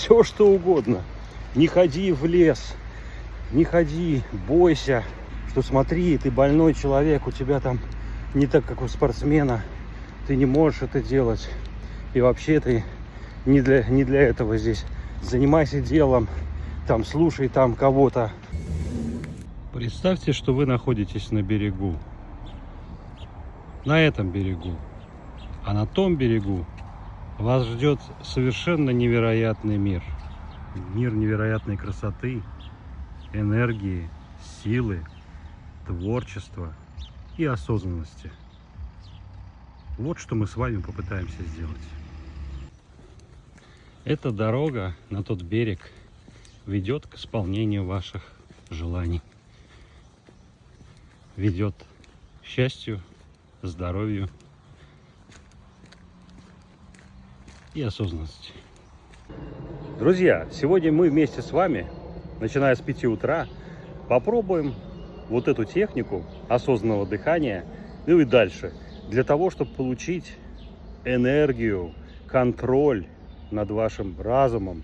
все что угодно. Не ходи в лес, не ходи, бойся, что смотри, ты больной человек, у тебя там не так, как у спортсмена, ты не можешь это делать. И вообще ты не для этого здесь. Занимайся делом, там слушай там кого-то. Представьте, что вы находитесь на берегу. На этом берегу. А на том берегу вас ждет совершенно невероятный мир. Мир невероятной красоты, энергии, силы, творчества и осознанности. Вот что мы с вами попытаемся сделать. Эта дорога на тот берег ведет к исполнению ваших желаний. Ведет к счастью, здоровью и осознанности. Друзья, сегодня мы вместе с вами, начиная с 5 утра, попробуем вот эту технику осознанного дыхания, ну и дальше, для того, чтобы получить энергию, контроль над вашим разумом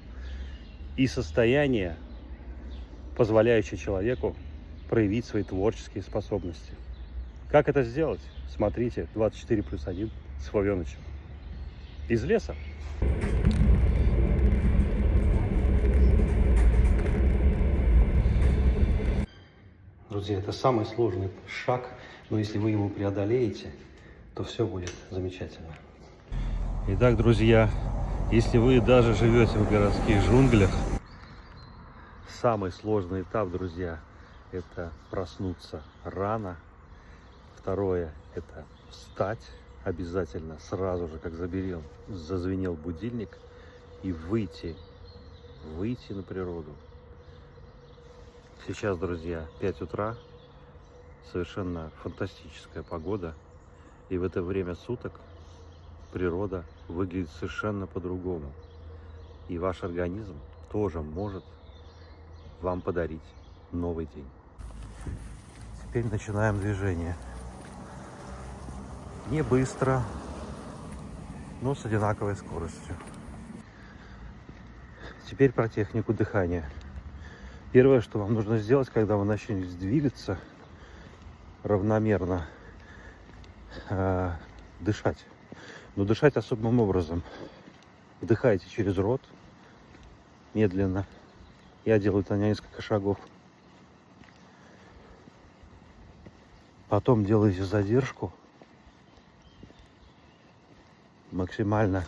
и состояние, позволяющее человеку проявить свои творческие способности. Как это сделать? Смотрите 24+1 с Флавионычем. Из леса. Друзья, это самый сложный шаг, но если вы его преодолеете, то все будет замечательно. Итак, друзья, если вы даже живете в городских джунглях, самый сложный этап, друзья, это проснуться рано. Второе – это встать обязательно сразу же, как зазвенел будильник, и выйти на природу. Сейчас, друзья, 5 утра, совершенно фантастическая погода, и в это время суток природа выглядит совершенно по-другому. И ваш организм тоже может вам подарить новый день. Теперь начинаем движение. Не быстро, но с одинаковой скоростью. Теперь про технику дыхания. Первое, что вам нужно сделать, когда вы начнете двигаться равномерно, дышать. Но дышать особым образом. Вдыхайте через рот, медленно. Я делаю это на несколько шагов. Потом делайте задержку максимально.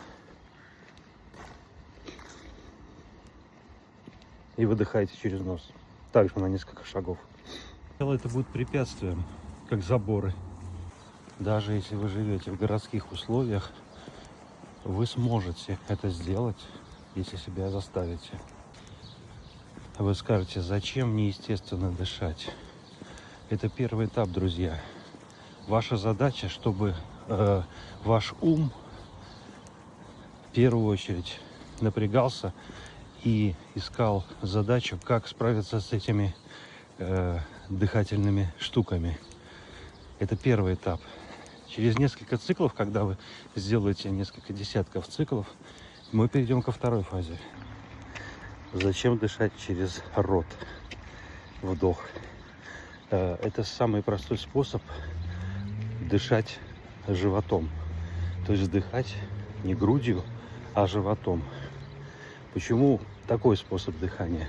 И выдыхайте через нос. Также на несколько шагов. Это будет препятствием, как заборы. Даже если вы живете в городских условиях, вы сможете это сделать, если себя заставите. Вы скажете, зачем мне естественно дышать? Это первый этап, друзья. Ваша задача, чтобы ваш ум в первую очередь напрягался и искал задачу, как справиться с этими дыхательными штуками. Это первый этап. Через несколько циклов, когда вы сделаете несколько десятков циклов, мы перейдем ко второй фазе. Зачем дышать через рот? Вдох. Это самый простой способ дышать животом. То есть вдыхать не грудью, а животом. Почему такой способ дыхания?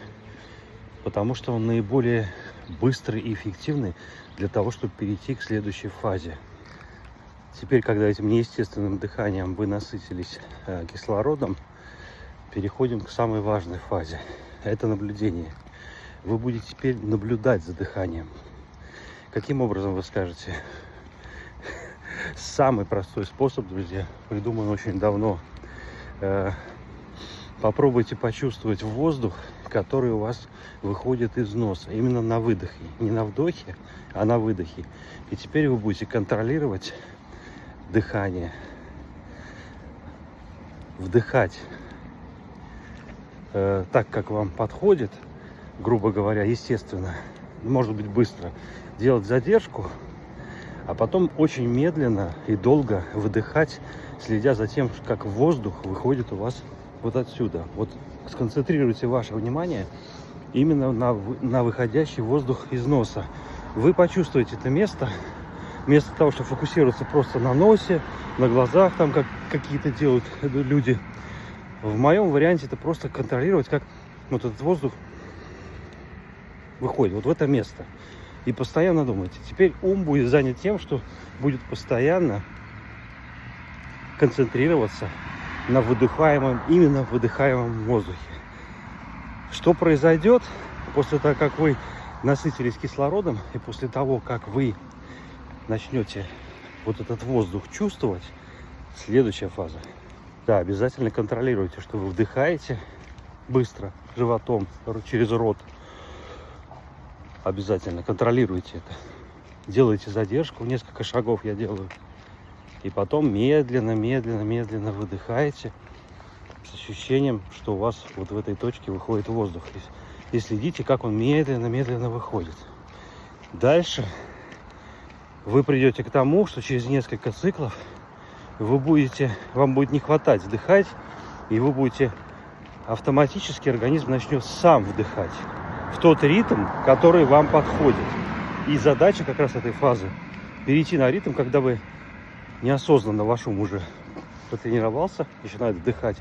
Потому что он наиболее быстрый и эффективный для того, чтобы перейти к следующей фазе. Теперь, когда этим неестественным дыханием вы насытились кислородом, переходим к самой важной фазе. Это наблюдение. Вы будете теперь наблюдать за дыханием. Каким образом, вы скажете? Самый простой способ, друзья, придуман очень давно. Попробуйте почувствовать воздух, который у вас выходит из носа. Именно на выдохе. Не на вдохе, а на выдохе. И теперь вы будете контролировать дыхание. Вдыхать так, как вам подходит, грубо говоря, естественно. Может быть, быстро. Делать задержку, а потом очень медленно и долго выдыхать, следя за тем, как воздух выходит у вас вот отсюда. Вот сконцентрируйте ваше внимание именно на выходящий воздух из носа. Вы почувствуете это место, вместо того, чтобы фокусироваться просто на носе, на глазах, там как какие-то делают люди. В моем варианте это просто контролировать, как вот этот воздух выходит вот в это место. И постоянно думайте. Теперь ум будет занят тем, что будет постоянно концентрироваться на выдыхаемом, именно выдыхаемом воздухе. Что произойдет после того, как вы насытились кислородом, и после того, как вы начнете вот этот воздух чувствовать, следующая фаза. Да, обязательно контролируйте, что вы вдыхаете быстро, животом, через рот. Обязательно контролируйте это. Делайте задержку, несколько шагов я делаю. И потом медленно, медленно, медленно выдыхаете с ощущением, что у вас вот в этой точке выходит воздух. И следите, как он медленно, медленно выходит. Дальше вы придете к тому, что через несколько циклов вам будет не хватать вдыхать, и вы будете автоматически, организм начнет сам вдыхать в тот ритм, который вам подходит. И задача как раз этой фазы перейти на ритм, когда вы неосознанно, ваш ум уже потренировался, начинает вдыхать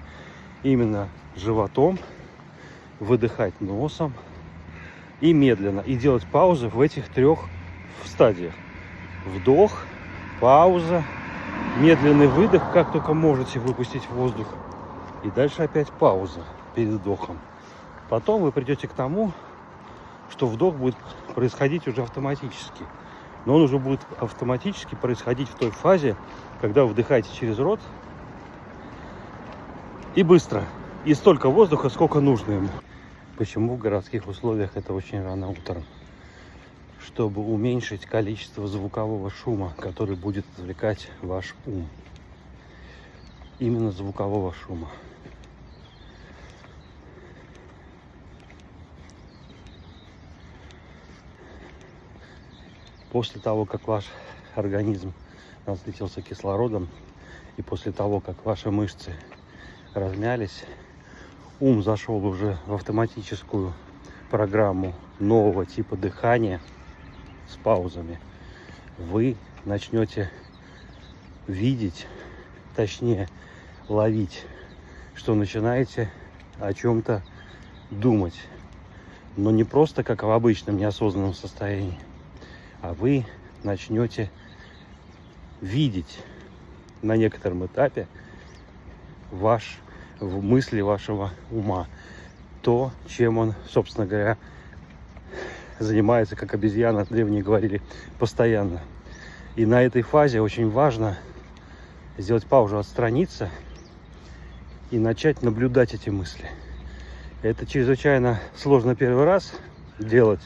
именно животом, выдыхать носом и медленно, и делать паузы в этих 3 стадиях. Вдох, пауза, медленный выдох, как только можете выпустить воздух, и дальше опять пауза перед вдохом. Потом вы придете к тому, что вдох будет происходить уже автоматически. Но он уже будет автоматически происходить в той фазе, когда вы вдыхаете через рот и быстро, и столько воздуха, сколько нужно ему. Почему в городских условиях это очень рано утром? Чтобы уменьшить количество звукового шума, который будет отвлекать ваш ум. Именно звукового шума. После того, как ваш организм насытился кислородом, и после того, как ваши мышцы размялись, ум зашел уже в автоматическую программу нового типа дыхания с паузами, вы начнете видеть, точнее ловить, что начинаете о чем-то думать, но не просто как в обычном неосознанном состоянии, а вы начнете видеть на некотором этапе в мысли вашего ума то, чем он, собственно говоря, занимается, как обезьяна, древние говорили, постоянно. И на этой фазе очень важно сделать паузу, отстраниться и начать наблюдать эти мысли. Это чрезвычайно сложно первый раз делать,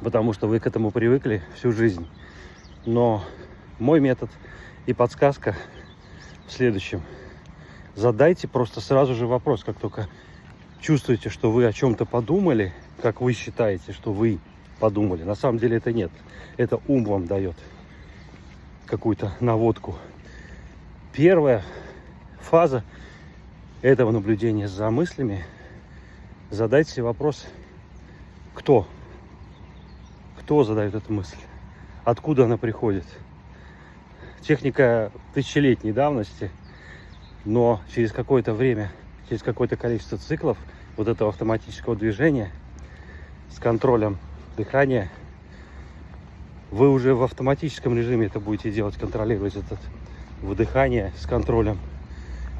потому что вы к этому привыкли всю жизнь. Но мой метод и подсказка в следующем. Задайте просто сразу же вопрос, как только чувствуете, что вы о чем-то подумали, как вы считаете, что вы подумали. На самом деле это нет. Это ум вам дает какую-то наводку. Первая фаза этого наблюдения за мыслями. Задайте себе вопрос, кто? Кто задает эту мысль? Откуда она приходит? Техника тысячелетней давности, но через какое-то время, через какое-то количество циклов вот этого автоматического движения с контролем дыхания, вы уже в автоматическом режиме это будете делать, контролировать это выдыхание с контролем.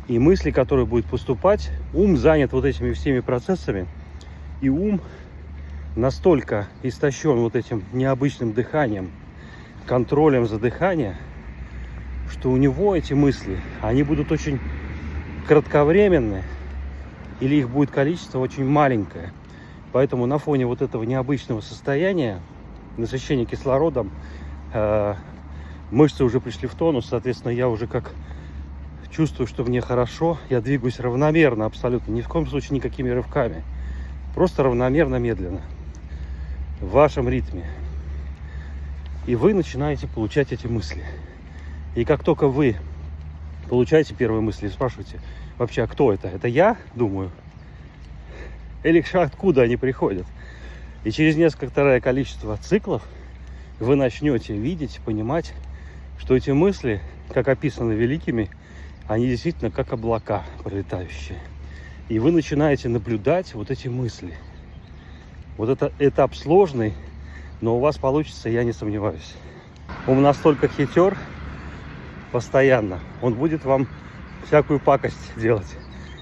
И мысли, которые будут поступать, ум занят вот этими всеми процессами, и ум настолько истощен вот этим необычным дыханием, контролем за дыхание, что у него эти мысли, они будут очень кратковременные, или их будет количество очень маленькое. Поэтому на фоне вот этого необычного состояния, насыщения кислородом, мышцы уже пришли в тонус, соответственно, я уже как чувствую, что мне хорошо, я двигаюсь равномерно абсолютно, ни в коем случае никакими рывками, просто равномерно, медленно, в вашем ритме. И вы начинаете получать эти мысли. И как только вы получаете первые мысли, спрашиваете, Вообще, а кто это? Это я, думаю? Или откуда они приходят? И через некоторое количество циклов вы начнете видеть, понимать, что эти мысли, как описаны великими, они действительно как облака пролетающие. И вы начинаете наблюдать вот эти мысли. Вот это этап сложный, но у вас получится, я не сомневаюсь. Он настолько хитер постоянно, он будет вам всякую пакость делать.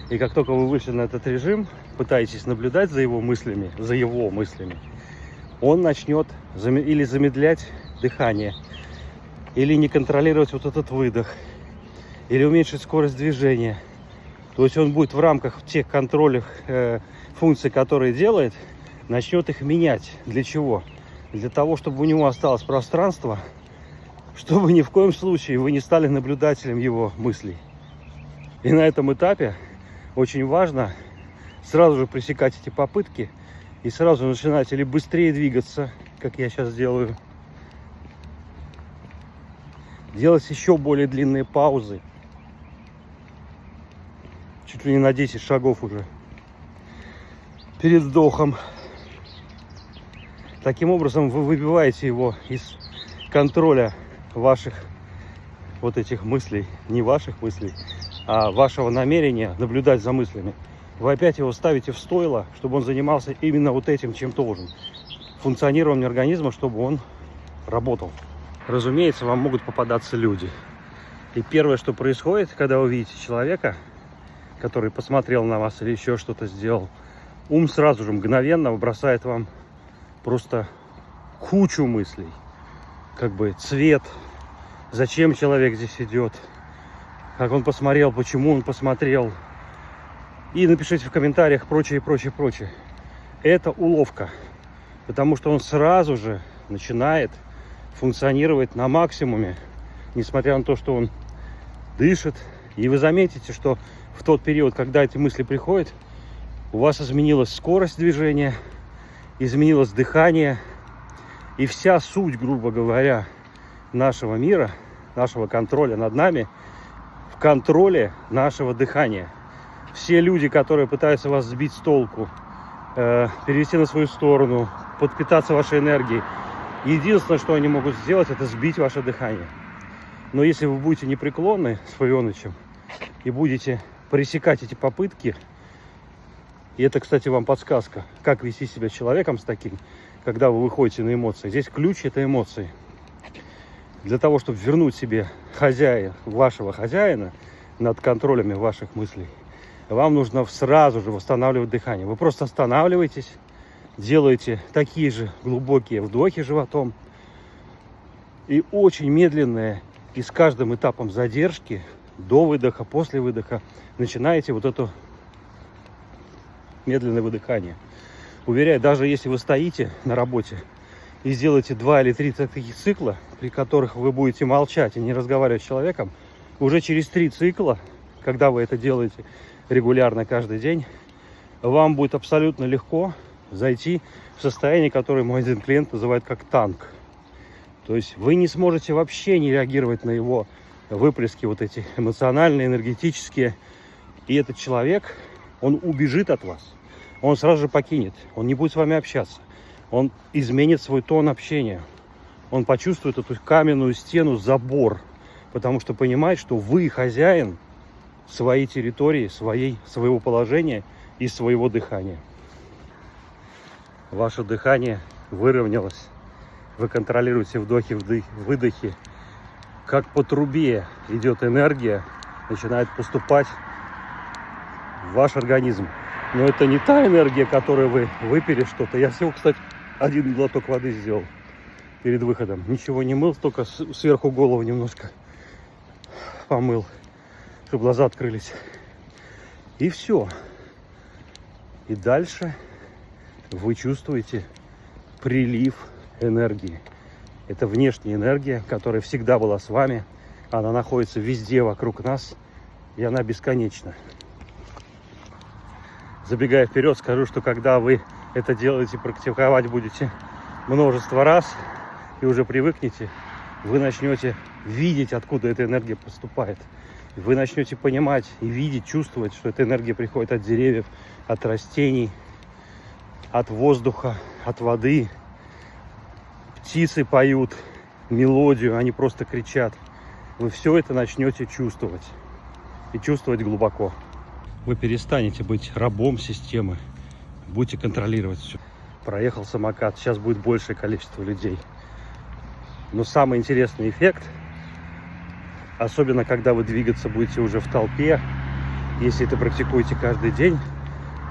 И как только вы вышли на этот режим, пытаетесь наблюдать за его мыслями, он начнет или замедлять дыхание, или не контролировать вот этот выдох, или уменьшить скорость движения. То есть он будет в рамках тех контрольных функций, которые делает, начнет их менять. Для чего? Для того, чтобы у него осталось пространство, чтобы ни в коем случае вы не стали наблюдателем его мыслей. И на этом этапе очень важно сразу же пресекать эти попытки и сразу начинать или быстрее двигаться, как я сейчас делаю, делать еще более длинные паузы, чуть ли не на 10 шагов уже перед вдохом. Таким образом вы выбиваете его из контроля ваших вот этих мыслей, не ваших мыслей, а вашего намерения наблюдать за мыслями. Вы опять его ставите в стойло, чтобы он занимался именно вот этим, чем должен. Функционированием организма, чтобы он работал. Разумеется, вам могут попадаться люди. И первое, что происходит, когда вы видите человека, который посмотрел на вас или еще что-то сделал, ум сразу же мгновенно бросает вам просто кучу мыслей. Как бы цвет, зачем человек здесь идет, как он посмотрел, почему он посмотрел. И напишите в комментариях прочее, прочее, прочее. Это уловка, потому что он сразу же начинает функционировать на максимуме, несмотря на то, что он дышит. И вы заметите, что в тот период, когда эти мысли приходят, у вас изменилась скорость движения, изменилось дыхание. И вся суть, грубо говоря, нашего мира, нашего контроля над нами, в контроле нашего дыхания. Все люди, которые пытаются вас сбить с толку, перевести на свою сторону, подпитаться вашей энергией, единственное, что они могут сделать, это сбить ваше дыхание. Но если вы будете непреклонны с Фарионычем и будете пресекать эти попытки, и это, кстати, вам подсказка, как вести себя с человеком с таким, когда вы выходите на эмоции. Здесь ключ — это эмоции. Для того, чтобы вернуть себе вашего хозяина над контролями ваших мыслей, вам нужно сразу же восстанавливать дыхание. Вы просто останавливаетесь, делаете такие же глубокие вдохи животом и очень медленные, и с каждым этапом задержки, до выдоха, после выдоха, начинаете вот это медленное выдыхание. Уверяю, даже если вы стоите на работе и сделаете 2 или 3 таких цикла, при которых вы будете молчать и не разговаривать с человеком, уже через 3 цикла, когда вы это делаете регулярно каждый день, вам будет абсолютно легко зайти в состояние, которое мой один клиент называет как танк. То есть вы не сможете вообще не реагировать на его выплески вот эти эмоциональные, энергетические. И этот человек, он убежит от вас. Он сразу же покинет. Он не будет с вами общаться. Он изменит свой тон общения. Он почувствует эту каменную стену, забор. Потому что понимает, что вы хозяин своей территории, своего положения и своего дыхания. Ваше дыхание выровнялось. Вы контролируете вдохи, выдохи. Как по трубе идет энергия, начинает поступать в ваш организм. Но это не та энергия, которую вы выпили что-то. Я всего, кстати, 1 глоток воды сделал перед выходом. Ничего не мыл, только сверху голову немножко помыл, чтобы глаза открылись. И все. И дальше вы чувствуете прилив энергии. Это внешняя энергия, которая всегда была с вами. Она находится везде вокруг нас, и она бесконечна. Забегая вперед, скажу, что когда вы это делаете, практиковать будете множество раз и уже привыкнете, вы начнете видеть, откуда эта энергия поступает. Вы начнете понимать и видеть, чувствовать, что эта энергия приходит от деревьев, от растений, от воздуха, от воды. Птицы поют мелодию, они просто кричат. Вы все это начнете чувствовать. И чувствовать глубоко. Вы перестанете быть рабом системы. Будете контролировать все. Проехал самокат, сейчас будет большее количество людей. Но самый интересный эффект, особенно когда вы двигаться будете уже в толпе, если это практикуете каждый день,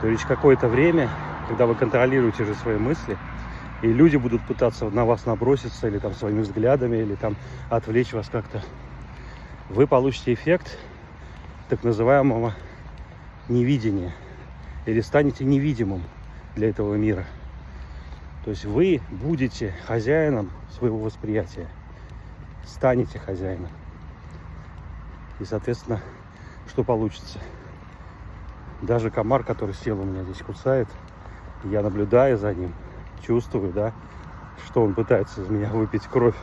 то через какое-то время, когда вы контролируете же свои мысли, и люди будут пытаться на вас наброситься, или там своими взглядами, или там отвлечь вас как-то, вы получите эффект так называемого невидения, или станете невидимым для этого мира. То есть вы будете хозяином своего восприятия, станете хозяином. И, соответственно, что получится? Даже комар, который сел у меня здесь, кусает, я наблюдаю за ним, чувствую, да, что он пытается из меня выпить кровь.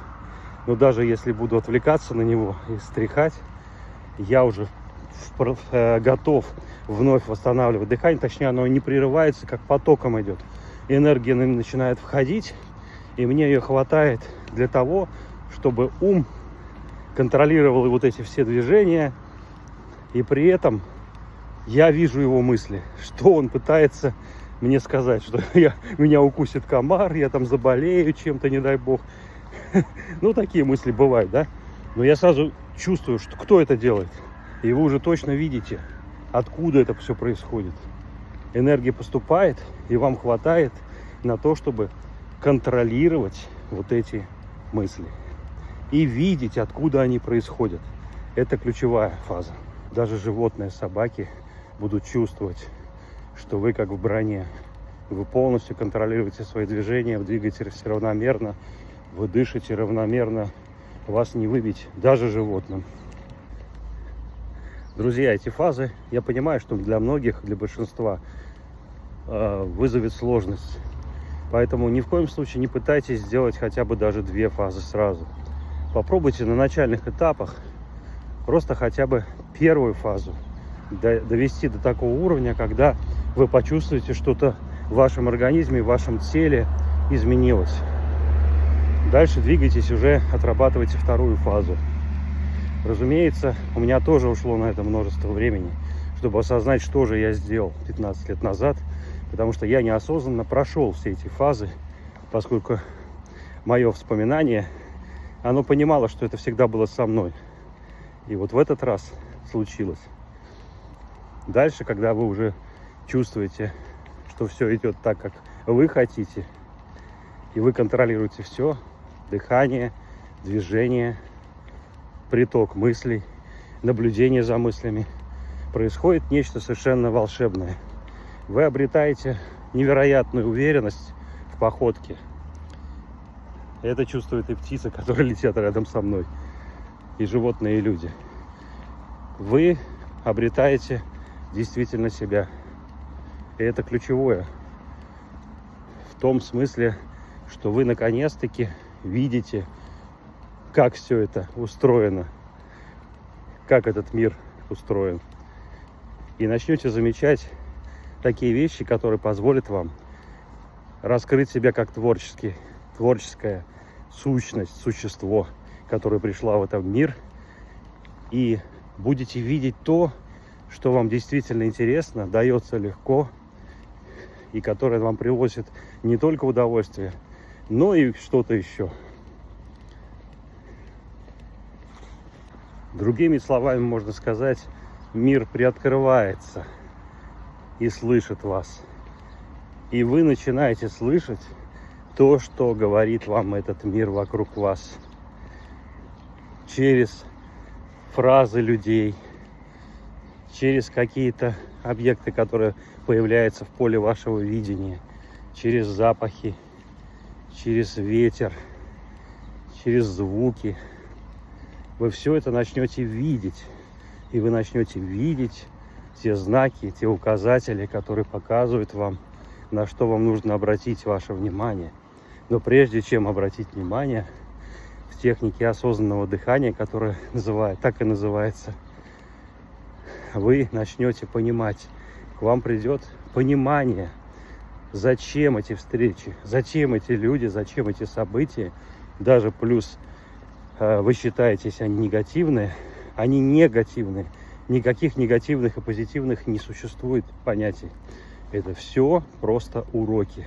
Но даже если буду отвлекаться на него и стряхать, я уже готов вновь восстанавливать дыхание. Точнее, оно не прерывается, как потоком идет. Энергия начинает входить, и мне ее хватает для того, чтобы ум контролировал вот эти все движения, и при этом я вижу его мысли, что он пытается мне сказать, что меня укусит комар, я там заболею чем-то, не дай бог. Ну, такие мысли бывают, да? Но я сразу чувствую, что кто это делает. И вы уже точно видите, откуда это все происходит. Энергия поступает, и вам хватает на то, чтобы контролировать вот эти мысли. И видеть, откуда они происходят. Это ключевая фаза. Даже животные, собаки будут чувствовать, что вы как в броне. Вы полностью контролируете свои движения, вы двигаетесь равномерно, вы дышите равномерно, вас не выбить даже животным. Друзья, эти фазы, я понимаю, что для многих, для большинства вызовет сложность. Поэтому ни в коем случае не пытайтесь сделать хотя бы даже 2 фазы сразу. Попробуйте на начальных этапах просто хотя бы первую фазу довести до такого уровня, когда вы почувствуете, что-то в вашем организме, в вашем теле изменилось. Дальше двигайтесь, уже отрабатывайте вторую фазу. Разумеется, у меня тоже ушло на это множество времени, чтобы осознать, что же я сделал 15 лет назад, потому что я неосознанно прошел все эти фазы, поскольку мое вспоминание, оно понимало, что это всегда было со мной. И вот в этот раз случилось. Дальше, когда вы уже чувствуете, что все идет так, как вы хотите, и вы контролируете все, дыхание, движение, приток мыслей, наблюдение за мыслями, происходит нечто совершенно волшебное. Вы обретаете невероятную уверенность в походке. Это чувствуют и птицы, которые летят рядом со мной, и животные, и люди. Вы обретаете действительно себя. И это ключевое. В том смысле, что вы наконец-таки видите, как все это устроено, как этот мир устроен. И начнете замечать такие вещи, которые позволят вам раскрыть себя как творческая сущность, существо, которое пришло в этот мир. И будете видеть то, что вам действительно интересно, дается легко, и которое вам привозит не только удовольствие, но и что-то еще. Другими словами можно сказать, мир приоткрывается и слышит вас. И вы начинаете слышать то, что говорит вам этот мир вокруг вас. Через фразы людей, через какие-то объекты, которые появляются в поле вашего видения, через запахи, через ветер, через звуки. Вы все это начнете видеть. И вы начнете видеть те знаки, те указатели, которые показывают вам, на что вам нужно обратить ваше внимание. Но прежде чем обратить внимание, в технике осознанного дыхания, которая так и называется, вы начнете понимать, к вам придет понимание, зачем эти встречи, зачем эти люди, зачем эти события. Даже плюс вы считаетесь они негативные, они негативные. Никаких негативных и позитивных не существует понятий. Это все просто уроки.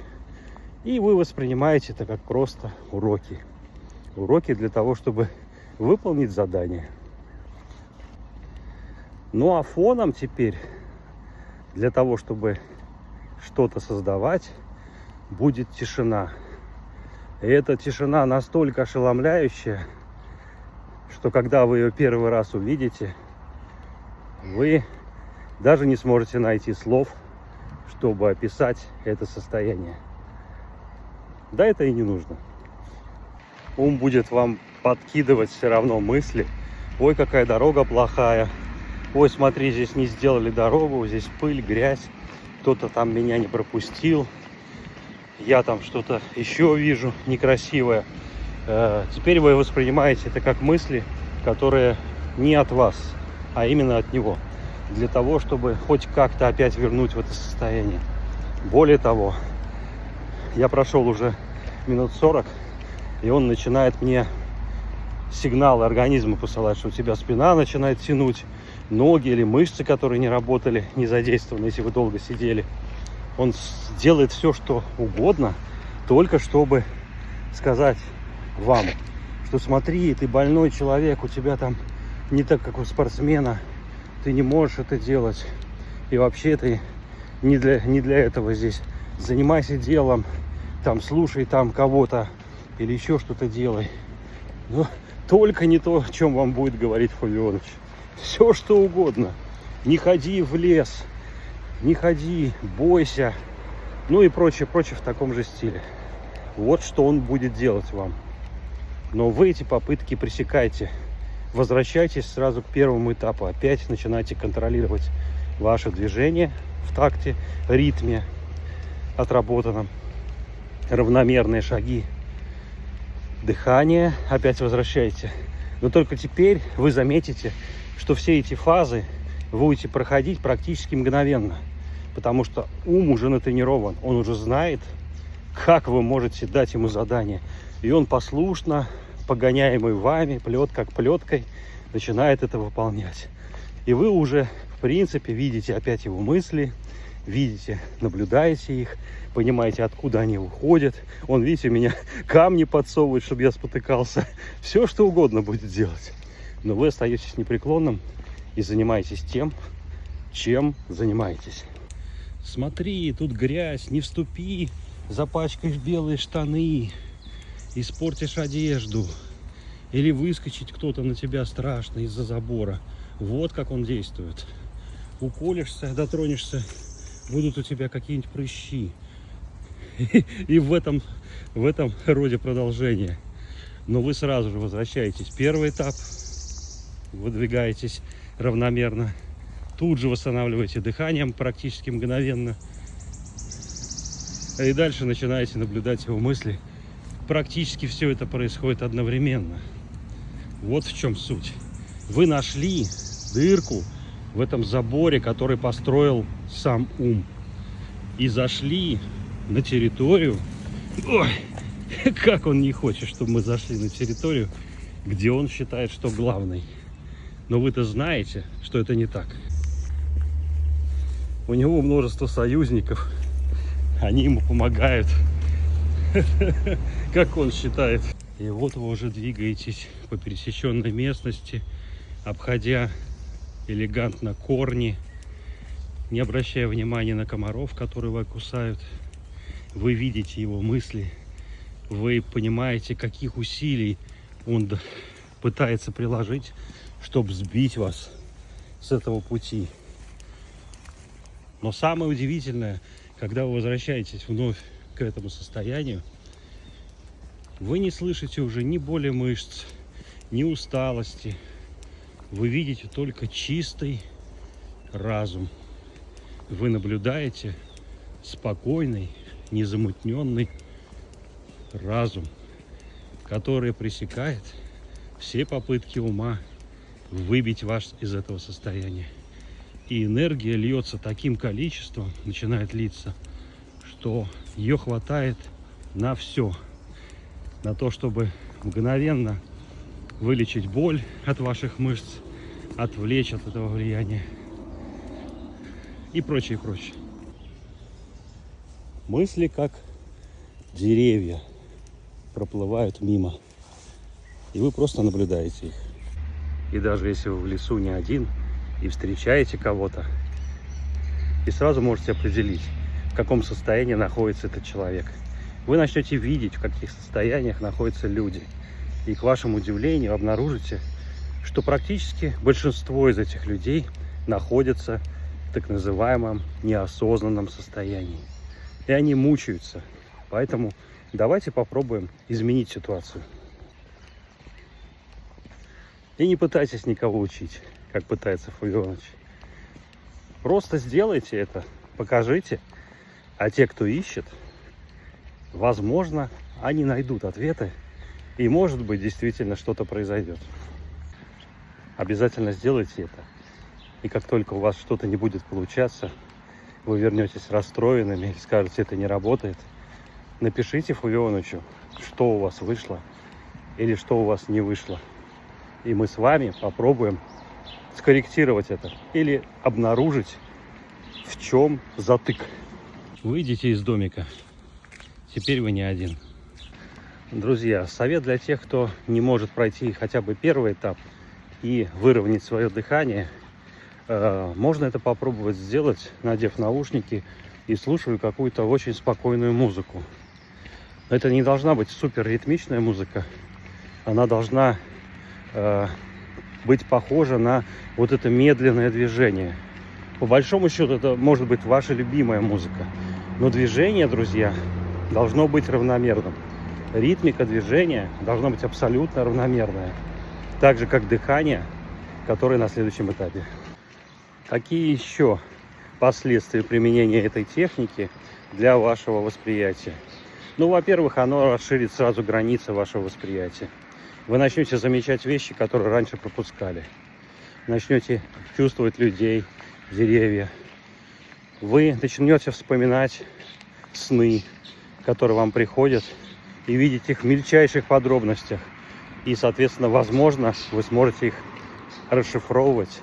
И вы воспринимаете это как просто уроки. Уроки для того, чтобы выполнить задание. Ну а фоном теперь, для того, чтобы что-то создавать, будет тишина. И эта тишина настолько ошеломляющая, что когда вы ее первый раз увидите, вы даже не сможете найти слов, чтобы описать это состояние. Да, это и не нужно. Ум будет вам подкидывать все равно мысли. Ой, какая дорога плохая. Ой, смотри, здесь не сделали дорогу, здесь пыль, грязь. Кто-то там меня не пропустил. Я там что-то еще вижу некрасивое. Теперь вы воспринимаете это как мысли, которые не от вас, а именно от него, для того, чтобы хоть как-то опять вернуть в это состояние. Более того, я прошел уже минут 40, и он начинает мне сигналы организма посылать, что у тебя спина начинает тянуть, ноги или мышцы, которые не работали, не задействованы, если вы долго сидели. Он делает все, что угодно, только чтобы сказать вам, что смотри, ты больной человек, у тебя там не так, как у спортсмена, ты не можешь это делать. И вообще ты не для этого здесь. Занимайся делом, там слушай там кого-то или еще что-то делай. Но только не то, о чем вам будет говорить Фавионыч. Все что угодно. Не ходи в лес, не ходи, бойся. Ну и прочее в таком же стиле. Вот что он будет делать вам. Но вы эти попытки пресекайте. Возвращайтесь сразу к первому этапу. Опять начинайте контролировать ваше движение в такте, ритме отработанном. Равномерные шаги. Дыхание опять возвращайте. Но только теперь вы заметите, что все эти фазы вы будете проходить практически мгновенно. Потому что ум уже натренирован. Он уже знает, как вы можете дать ему задание. И он послушно, погоняемый вами, плет как плеткой, начинает это выполнять. И вы уже, в принципе, видите опять его мысли, видите, наблюдаете их, понимаете, откуда они уходят. Он, видите, меня камни подсовывает, чтобы я спотыкался. Все, что угодно будет делать. Но вы остаетесь непреклонным и занимаетесь тем, чем занимаетесь. Смотри, тут грязь, не вступи, запачкаешь белые штаны, испортишь одежду, или выскочить кто-то на тебя страшно из-за забора. Вот как он действует. Уколешься, дотронешься, будут у тебя какие-нибудь прыщи. И в этом роде продолжение. Но вы сразу же возвращаетесь. Первый этап, выдвигаетесь равномерно. Тут же восстанавливаете дыханием практически мгновенно. И дальше начинаете наблюдать его мысли. Практически все это происходит одновременно. Вот в чем суть. Вы нашли дырку в этом заборе, который построил сам ум. И зашли на территорию. Ой, как он не хочет, чтобы мы зашли на территорию, где он считает, что главный. Но вы-то знаете, что это не так. У него множество союзников. Они ему помогают, как он считает. И вот вы уже двигаетесь по пересеченной местности, обходя элегантно корни, не обращая внимания на комаров, которые вас кусают. Вы видите его мысли, вы понимаете, каких усилий он пытается приложить, чтобы сбить вас с этого пути. Но самое удивительное, когда вы возвращаетесь вновь к этому состоянию, вы не слышите уже ни боли мышц, ни усталости. Вы видите только чистый разум. Вы наблюдаете спокойный, незамутненный разум, который пресекает все попытки ума выбить вас из этого состояния. И энергия льется таким количеством, начинает литься, что ее хватает на все. На то, чтобы мгновенно вылечить боль от ваших мышц, отвлечь от этого влияния и прочее, прочее. Мысли, как деревья, проплывают мимо, и вы просто наблюдаете их. И даже если вы в лесу не один и встречаете кого-то, и сразу можете определить, в каком состоянии находится этот человек. Вы начнете видеть, в каких состояниях находятся люди. И к вашему удивлению обнаружите, что практически большинство из этих людей находятся в так называемом неосознанном состоянии. И они мучаются. Поэтому давайте попробуем изменить ситуацию. И не пытайтесь никого учить, как пытается Фавионыч. Просто сделайте это, покажите. А те, кто ищет, возможно, они найдут ответы. И, может быть, действительно что-то произойдет. Обязательно сделайте это. И как только у вас что-то не будет получаться, вы вернетесь расстроенными или скажете, это не работает, напишите Фавионычу, что у вас вышло или что у вас не вышло. И мы с вами попробуем скорректировать это или обнаружить, в чем затык. Выйдите из домика. Теперь вы не один. Друзья, совет для тех, кто не может пройти хотя бы первый этап и выровнять свое дыхание. Можно это попробовать сделать, надев наушники и слушая какую-то очень спокойную музыку. Это не должна быть супер ритмичная музыка. Она должна быть похожа на вот это медленное движение. По большому счету, это может быть ваша любимая музыка. Но движение, друзья, должно быть равномерным. Ритмика движения должна быть абсолютно равномерная. Так же, как дыхание, которое на следующем этапе. Какие еще последствия применения этой техники для вашего восприятия? Ну, во-первых, оно расширит сразу границы вашего восприятия. Вы начнете замечать вещи, которые раньше пропускали. Начнете чувствовать людей, деревья. Вы начнете вспоминать сны, которые вам приходят, и видеть их в мельчайших подробностях. И, соответственно, возможно, вы сможете их расшифровывать,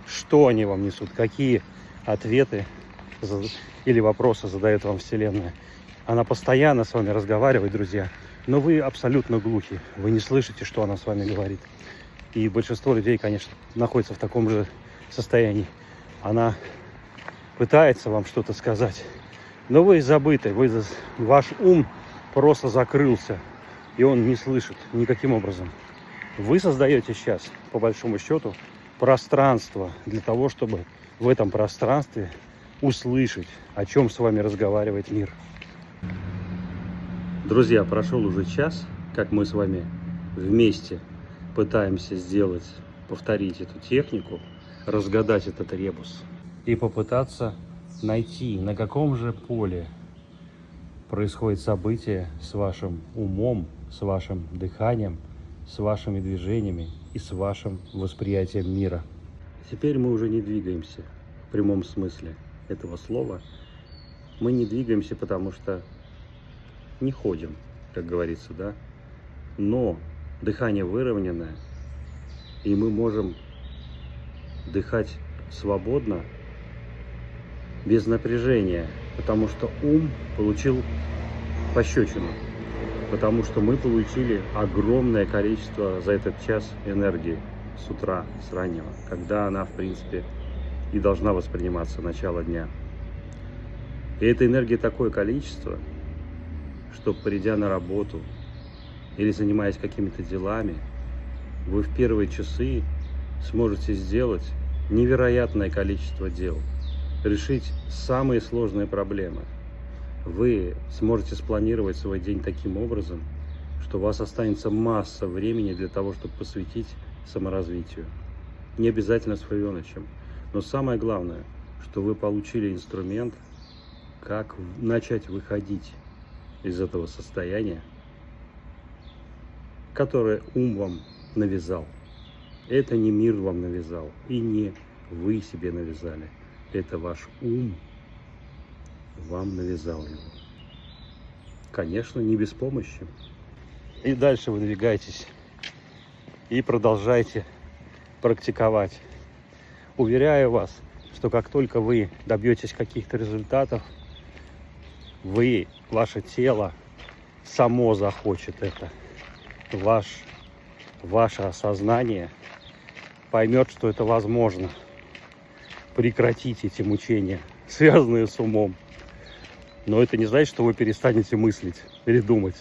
что они вам несут, какие ответы или вопросы задает вам Вселенная. Она постоянно с вами разговаривает, друзья, но вы абсолютно глухи, вы не слышите, что она с вами говорит. И большинство людей, конечно, находится в таком же состоянии. Она пытается вам что-то сказать, но вы забыты, ваш ум просто закрылся, и он не слышит никаким образом. Вы создаете сейчас, по большому счету, пространство для того, чтобы в этом пространстве услышать, о чем с вами разговаривает мир. Друзья, прошел уже час, как мы с вами вместе пытаемся повторить эту технику, разгадать этот ребус и попытаться найти, на каком же поле происходит событие с вашим умом, с вашим дыханием, с вашими движениями и с вашим восприятием мира. Теперь мы уже не двигаемся в прямом смысле этого слова. Мы не двигаемся, потому что не ходим, как говорится, да? Но дыхание выровненное, и мы можем дыхать свободно, без напряжения, потому что ум получил пощечину, потому что мы получили огромное количество за этот час энергии с утра, с раннего, когда она, в принципе, и должна восприниматься начало дня. И эта энергия такое количество, что, придя на работу или занимаясь какими-то делами, вы в первые часы сможете сделать невероятное количество дел, решить самые сложные проблемы. Вы сможете спланировать свой день таким образом, что у вас останется масса времени для того, чтобы посвятить саморазвитию. Не обязательно с Фавионычем, но самое главное, что вы получили инструмент, как начать выходить из этого состояния, которое ум вам навязал. Это не мир вам навязал, и не вы себе навязали. Это ваш ум вам навязал его. Конечно, не без помощи. И дальше выдвигайтесь и продолжайте практиковать. Уверяю вас, что как только вы добьетесь каких-то результатов, ваше тело само захочет это. Ваше осознание поймет, что это возможно. Прекратить эти мучения, связанные с умом. Но это не значит, что вы перестанете мыслить или думать.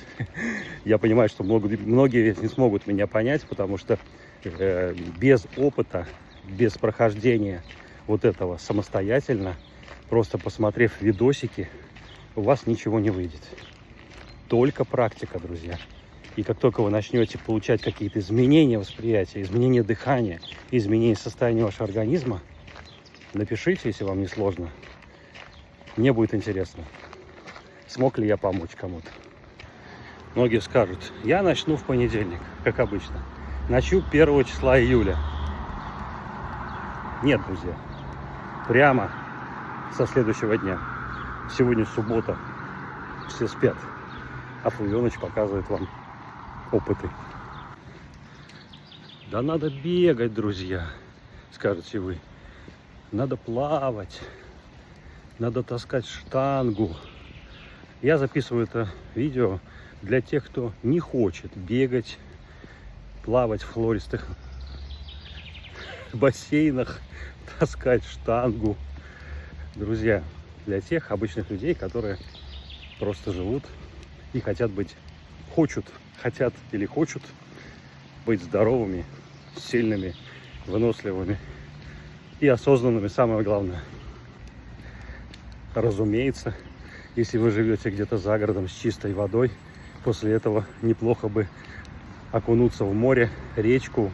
Я понимаю, что многие не смогут меня понять, потому что без опыта, без прохождения вот этого самостоятельно, просто посмотрев видосики, у вас ничего не выйдет. Только практика, друзья. И как только вы начнете получать какие-то изменения восприятия, изменения дыхания, изменения состояния вашего организма, напишите, если вам не сложно. Мне будет интересно, смог ли я помочь кому-то. Многие скажут, я начну в понедельник, как обычно. Начну 1 числа июля. Нет, друзья. Прямо со следующего дня. Сегодня суббота. Все спят. А Флавионыч показывает вам опыты. Да надо бегать, друзья, скажете вы. Надо плавать. Надо таскать штангу. Я записываю это видео для тех, кто не хочет бегать, плавать в хлористых бассейнах, таскать штангу. Друзья, для тех обычных людей, которые просто живут и хотят быть, хотят быть здоровыми, сильными, выносливыми и осознанными, самое главное. Разумеется, если вы живете где-то за городом с чистой водой, после этого неплохо бы окунуться в море, речку,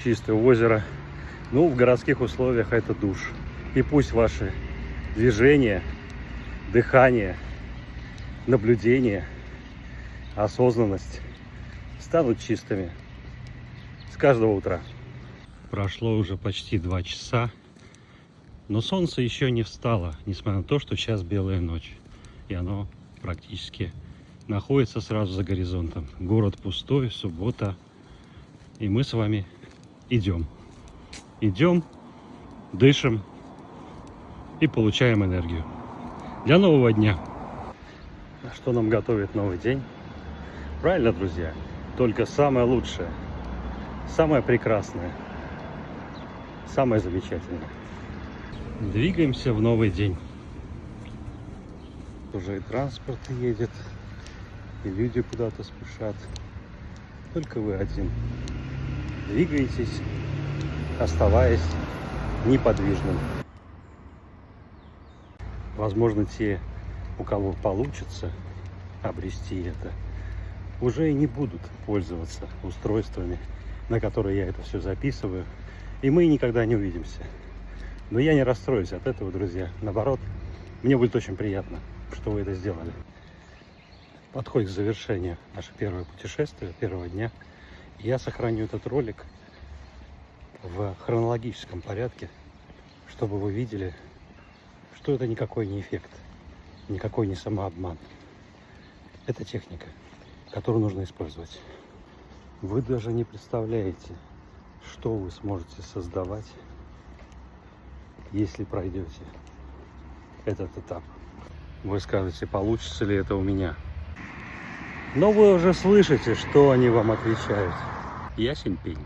чистое озеро. Ну, в городских условиях это душ. И пусть ваши движения, дыхание, наблюдение, осознанность станут чистыми с каждого утра. Прошло уже почти 2 часа, но солнце еще не встало, несмотря на то, что сейчас белая ночь. И оно практически находится сразу за горизонтом. Город пустой, суббота. И мы с вами идем. Идем, дышим и получаем энергию для нового дня. Что нам готовит новый день? Правильно, друзья, только самое лучшее, самое прекрасное, самое замечательное. Двигаемся в новый день. Уже и транспорт едет, и люди куда-то спешат. Только вы один. Двигаетесь, оставаясь неподвижным. Возможно, те, у кого получится обрести это, уже и не будут пользоваться устройствами, на которые я это все записываю, и мы никогда не увидимся. Но я не расстроюсь от этого, друзья. Наоборот, мне будет очень приятно, что вы это сделали. Подходит к завершению наше первое путешествие, первого дня. Я сохраню этот ролик в хронологическом порядке, чтобы вы видели, что это никакой не эффект, никакой не самообман. Это техника, которую нужно использовать. Вы даже не представляете, что вы сможете создавать, если пройдете этот этап. Вы скажете, получится ли это у меня. Но вы уже слышите, что они вам отвечают. Ясень пень.